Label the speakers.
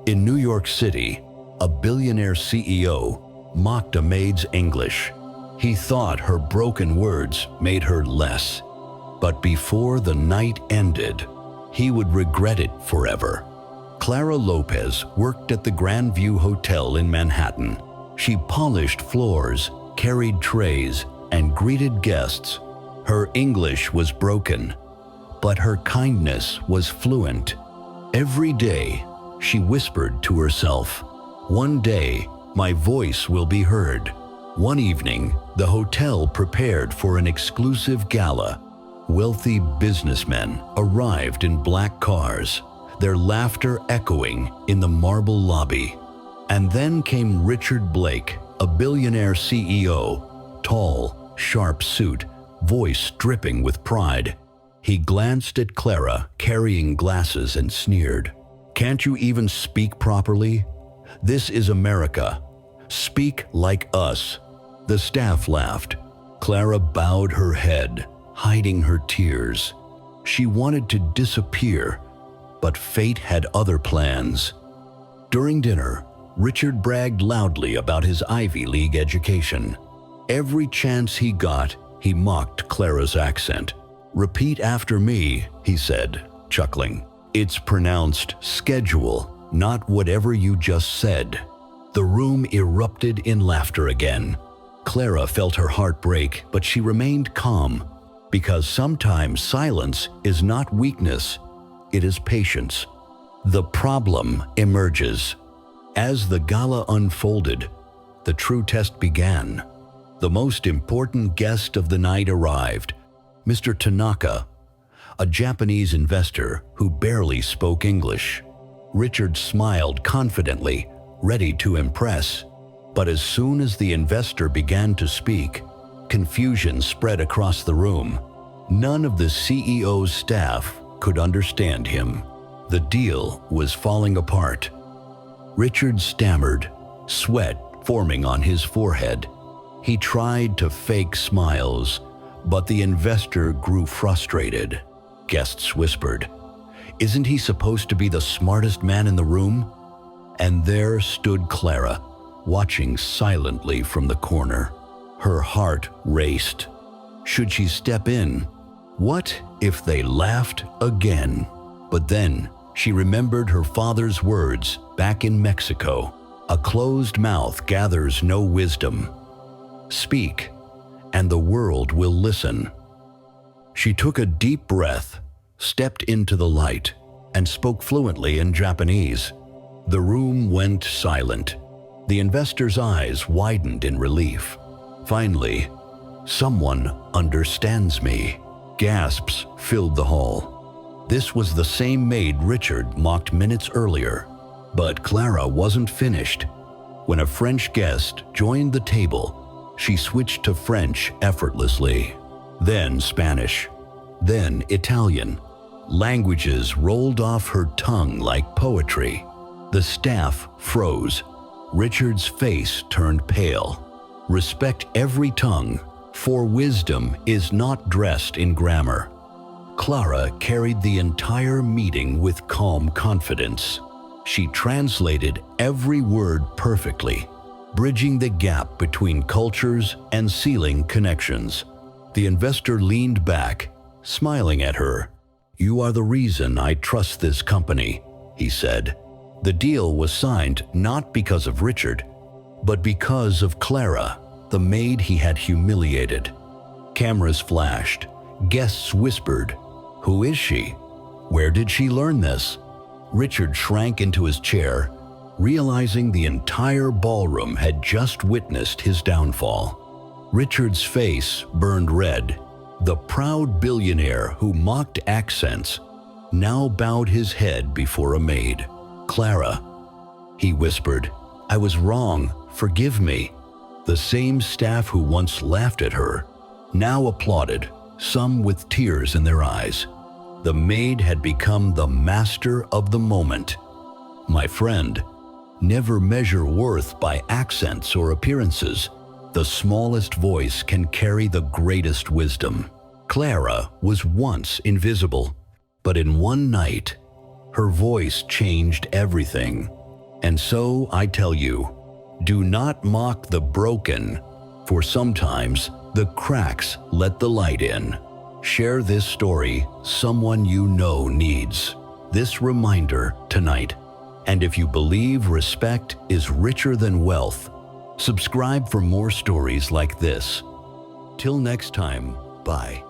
Speaker 1: In New York City, a billionaire CEO mocked a maid's English. He thought her broken words made her less. But before the night ended, he would regret it forever. Clara Lopez worked at the Grand View Hotel in Manhattan. She polished floors, carried trays, and greeted guests. Her English was broken, but her kindness was fluent. Every day, she whispered to herself, "One day, my voice will be heard." One evening, the hotel prepared for an exclusive gala. Wealthy businessmen arrived in black cars, their laughter echoing in the marble lobby. And then came Richard Blake, a billionaire CEO, tall, sharp suit, voice dripping with pride. He glanced at Clara, carrying glasses, and sneered. "Can't you even speak properly? This is America. Speak like us." The staff laughed. Clara bowed her head, hiding her tears. She wanted to disappear, but fate had other plans. During dinner, Richard bragged loudly about his Ivy League education. Every chance he got, he mocked Clara's accent. "Repeat after me," he said, chuckling. "It's pronounced schedule, not whatever you just said." The room erupted in laughter again. Clara felt her heart break, but she remained calm, because sometimes silence is not weakness, it is patience. The problem emerges. As the gala unfolded, the true test began. The most important guest of the night arrived, Mr. Tanaka, a Japanese investor who barely spoke English. Richard smiled confidently, ready to impress. But as soon as the investor began to speak, confusion spread across the room. None of the CEO's staff could understand him. The deal was falling apart. Richard stammered, sweat forming on his forehead. He tried to fake smiles, but the investor grew frustrated. Guests whispered, "Isn't he supposed to be the smartest man in the room?" And there stood Clara, watching silently from the corner. Her heart raced. Should she step in? What if they laughed again? But then she remembered her father's words back in Mexico. "A closed mouth gathers no wisdom. Speak, and the world will listen." She took a deep breath, stepped into the light, and spoke fluently in Japanese. The room went silent. The investor's eyes widened in relief. Finally, "Someone understands me." Gasps filled the hall. This was the same maid Richard mocked minutes earlier. But Clara wasn't finished. When a French guest joined the table, she switched to French effortlessly. Then Spanish. Then Italian. Languages rolled off her tongue like poetry. The staff froze. Richard's face turned pale. Respect every tongue, for wisdom is not dressed in grammar. Clara carried the entire meeting with calm confidence. She translated every word perfectly, bridging the gap between cultures and sealing connections. The investor leaned back, smiling at her. "You are the reason I trust this company," he said. The deal was signed not because of Richard, but because of Clara, the maid he had humiliated. Cameras flashed. Guests whispered, "Who is she? Where did she learn this?" Richard shrank into his chair, realizing the entire ballroom had just witnessed his downfall. Richard's face burned red. The proud billionaire who mocked accents now bowed his head before a maid. "Clara," he whispered, "I was wrong. Forgive me." The same staff who once laughed at her now applauded, some with tears in their eyes. The maid had become the master of the moment. "My friend, never measure worth by accents or appearances. The smallest voice can carry the greatest wisdom." Clara was once invisible, but in one night, her voice changed everything. And so I tell you, do not mock the broken, for sometimes the cracks let the light in. Share this story someone you know needs this reminder tonight. And if you believe respect is richer than wealth, subscribe for more stories like this. Till next time, bye.